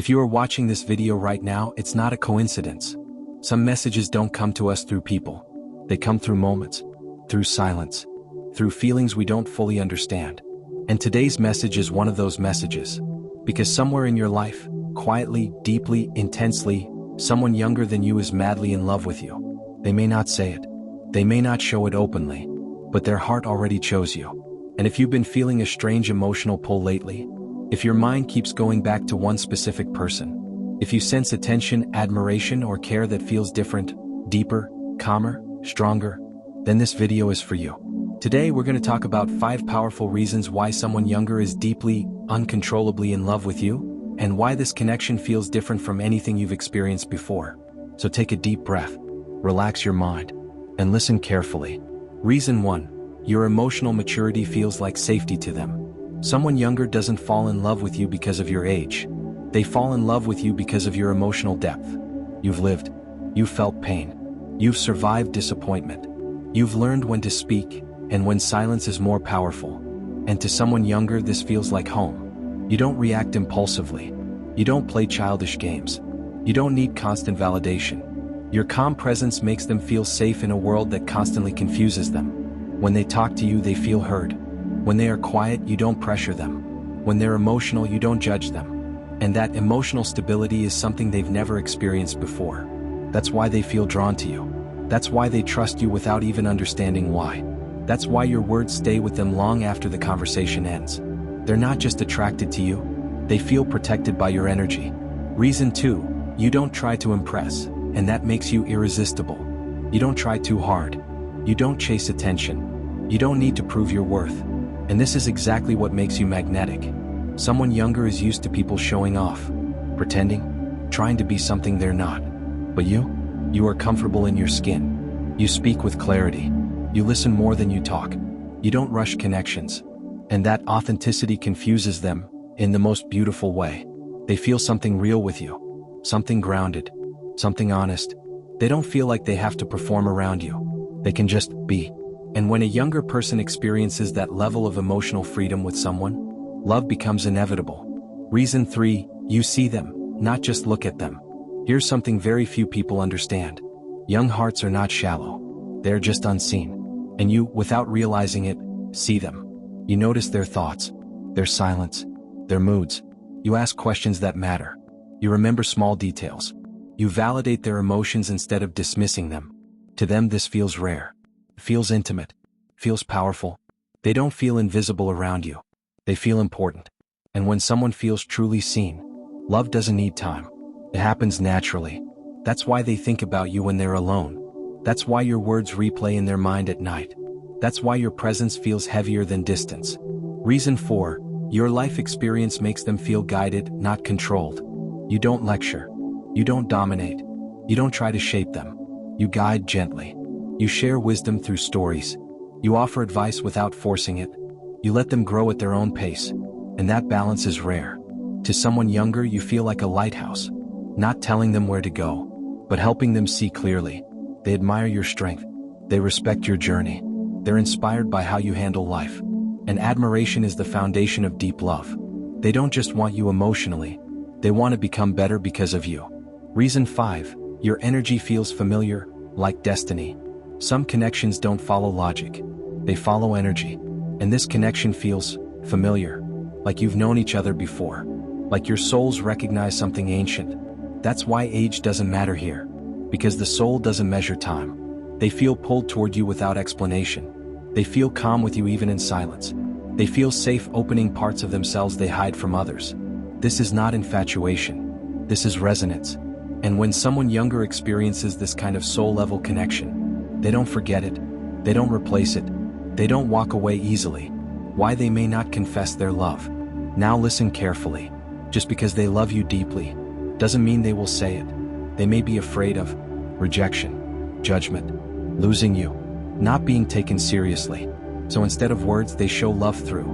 If you are watching this video right now, it's not a coincidence. Some messages don't come to us through people. They come through moments, through silence, through feelings we don't fully understand. And today's message is one of those messages. Because somewhere in your life, quietly, deeply, intensely, someone younger than you is madly in love with you. They may not say it. They may not show it openly. But their heart already chose you. And if you've been feeling a strange emotional pull lately, if your mind keeps going back to one specific person, if you sense attention, admiration, or care that feels different, deeper, calmer, stronger, then this video is for you. Today we're going to talk about 5 powerful reasons why someone younger is deeply, uncontrollably in love with you, and why this connection feels different from anything you've experienced before. So take a deep breath, relax your mind, and listen carefully. Reason 1. Your emotional maturity feels like safety to them. Someone younger doesn't fall in love with you because of your age. They fall in love with you because of your emotional depth. You've lived. You've felt pain. You've survived disappointment. You've learned when to speak, and when silence is more powerful. And to someone younger, this feels like home. You don't react impulsively. You don't play childish games. You don't need constant validation. Your calm presence makes them feel safe in a world that constantly confuses them. When they talk to you, they feel heard. When they are quiet, you don't pressure them. When they're emotional, you don't judge them. And that emotional stability is something they've never experienced before. That's why they feel drawn to you. That's why they trust you without even understanding why. That's why your words stay with them long after the conversation ends. They're not just attracted to you, they feel protected by your energy. Reason 2, you don't try to impress, and that makes you irresistible. You don't try too hard. You don't chase attention. You don't need to prove your worth. And this is exactly what makes you magnetic. Someone younger is used to people showing off, pretending, trying to be something they're not. But you are comfortable in your skin. You speak with clarity. You listen more than you talk. You don't rush connections. And that authenticity confuses them in the most beautiful way. They feel something real with you, something grounded, something honest. They don't feel like they have to perform around you. They can just be. And when a younger person experiences that level of emotional freedom with someone, love becomes inevitable. Reason 3, you see them, not just look at them. Here's something very few people understand. Young hearts are not shallow. They're just unseen. And you, without realizing it, see them. You notice their thoughts, their silence, their moods. You ask questions that matter. You remember small details. You validate their emotions instead of dismissing them. To them, this feels rare. Feels intimate. Feels powerful. They don't feel invisible around you. They feel important. And when someone feels truly seen, love doesn't need time. It happens naturally. That's why they think about you when they're alone. That's why your words replay in their mind at night. That's why your presence feels heavier than distance. Reason 4, your life experience makes them feel guided, not controlled. You don't lecture. You don't dominate. You don't try to shape them. You guide gently. You share wisdom through stories. You offer advice without forcing it. You let them grow at their own pace. And that balance is rare. To someone younger, you feel like a lighthouse. Not telling them where to go, but helping them see clearly. They admire your strength. They respect your journey. They're inspired by how you handle life. And admiration is the foundation of deep love. They don't just want you emotionally. They want to become better because of you. Reason 5, your energy feels familiar, like destiny. Some connections don't follow logic. They follow energy. And this connection feels familiar, like you've known each other before, like your souls recognize something ancient. That's why age doesn't matter here, because the soul doesn't measure time. They feel pulled toward you without explanation. They feel calm with you even in silence. They feel safe opening parts of themselves they hide from others. This is not infatuation. This is resonance. And when someone younger experiences this kind of soul-level connection, they don't forget it. They don't replace it. They don't walk away easily. Why they may not confess their love. Now listen carefully. Just because they love you deeply doesn't mean they will say it. They may be afraid of rejection, judgment, losing you, not being taken seriously. So instead of words, they show love through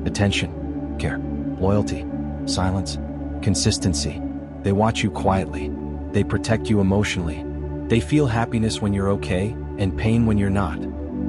attention, care, loyalty, silence, consistency. They watch you quietly. They protect you emotionally. They feel happiness when you're okay and pain when you're not.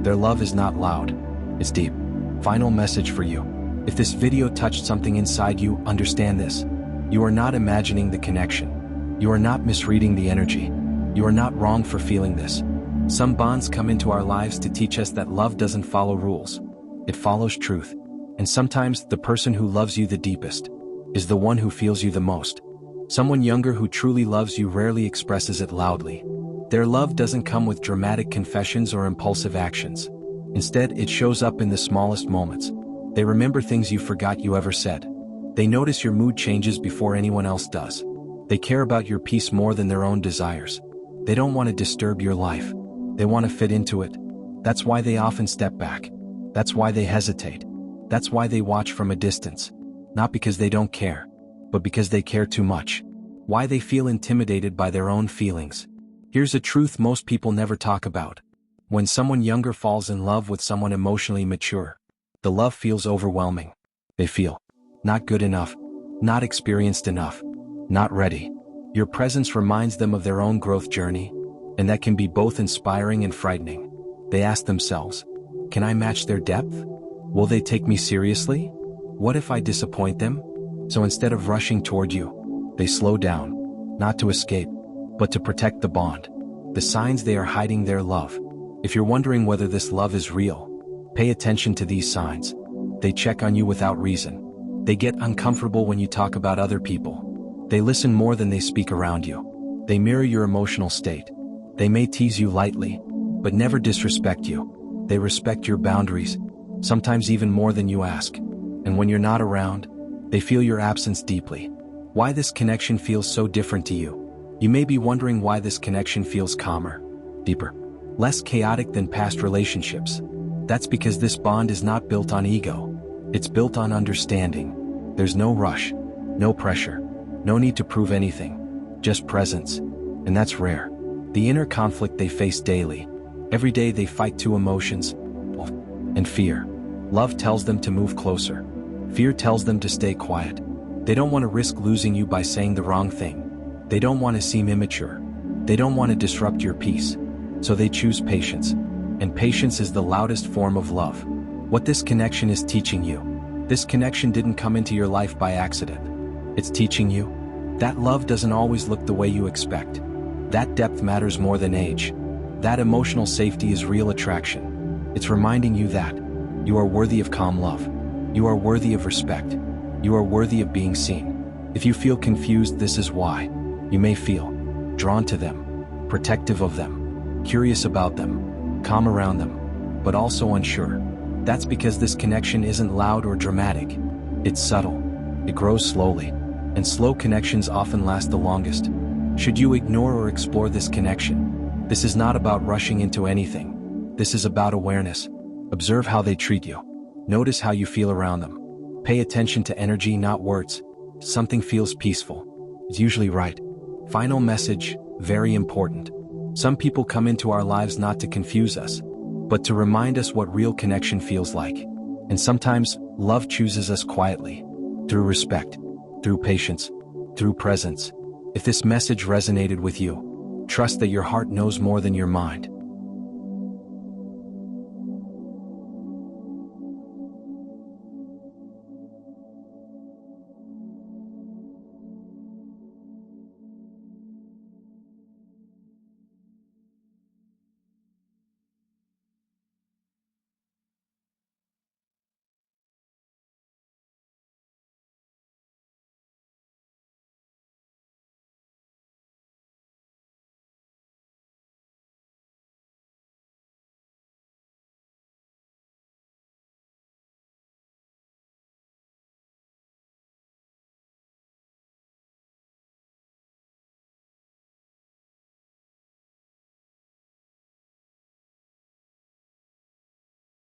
Their love is not loud. It's deep. Final message for you. If this video touched something inside you, understand this. You are not imagining the connection. You are not misreading the energy. You are not wrong for feeling this. Some bonds come into our lives to teach us that love doesn't follow rules. It follows truth. And sometimes the person who loves you the deepest is the one who feels you the most. Someone younger who truly loves you rarely expresses it loudly. Their love doesn't come with dramatic confessions or impulsive actions. Instead, it shows up in the smallest moments. They remember things you forgot you ever said. They notice your mood changes before anyone else does. They care about your peace more than their own desires. They don't want to disturb your life. They want to fit into it. That's why they often step back. That's why they hesitate. That's why they watch from a distance. Not because they don't care, but because they care too much. Why they feel intimidated by their own feelings. Here's a truth most people never talk about. When someone younger falls in love with someone emotionally mature, the love feels overwhelming. They feel not good enough, not experienced enough, not ready. Your presence reminds them of their own growth journey, and that can be both inspiring and frightening. They ask themselves, can I match their depth? Will they take me seriously? What if I disappoint them? So instead of rushing toward you, they slow down, not to escape, but to protect the bond. The signs they are hiding their love. If you're wondering whether this love is real, pay attention to these signs. They check on you without reason. They get uncomfortable when you talk about other people. They listen more than they speak around you. They mirror your emotional state. They may tease you lightly, but never disrespect you. They respect your boundaries, sometimes even more than you ask. And when you're not around, they feel your absence deeply. Why this connection feels so different to you? You may be wondering why this connection feels calmer, deeper, less chaotic than past relationships. That's because this bond is not built on ego. It's built on understanding. There's no rush, no pressure, no need to prove anything, just presence. And that's rare. The inner conflict they face daily. Every day they fight two emotions, love and fear. Love tells them to move closer. Fear tells them to stay quiet. They don't want to risk losing you by saying the wrong thing. They don't want to seem immature. They don't want to disrupt your peace. So they choose patience. And patience is the loudest form of love. What this connection is teaching you. This connection didn't come into your life by accident. It's teaching you that love doesn't always look the way you expect. That depth matters more than age. That emotional safety is real attraction. It's reminding you that you are worthy of calm love. You are worthy of respect. You are worthy of being seen. If you feel confused, this is why. You may feel drawn to them, protective of them, curious about them, calm around them, but also unsure. That's because this connection isn't loud or dramatic. It's subtle. It grows slowly. And slow connections often last the longest. Should you ignore or explore this connection? This is not about rushing into anything. This is about awareness. Observe how they treat you. Notice how you feel around them. Pay attention to energy, not words. Something feels peaceful. It's usually right. Final message, very important. Some people come into our lives not to confuse us, but to remind us what real connection feels like. And sometimes, love chooses us quietly. Through respect, through patience, through presence. If this message resonated with you, trust that your heart knows more than your mind.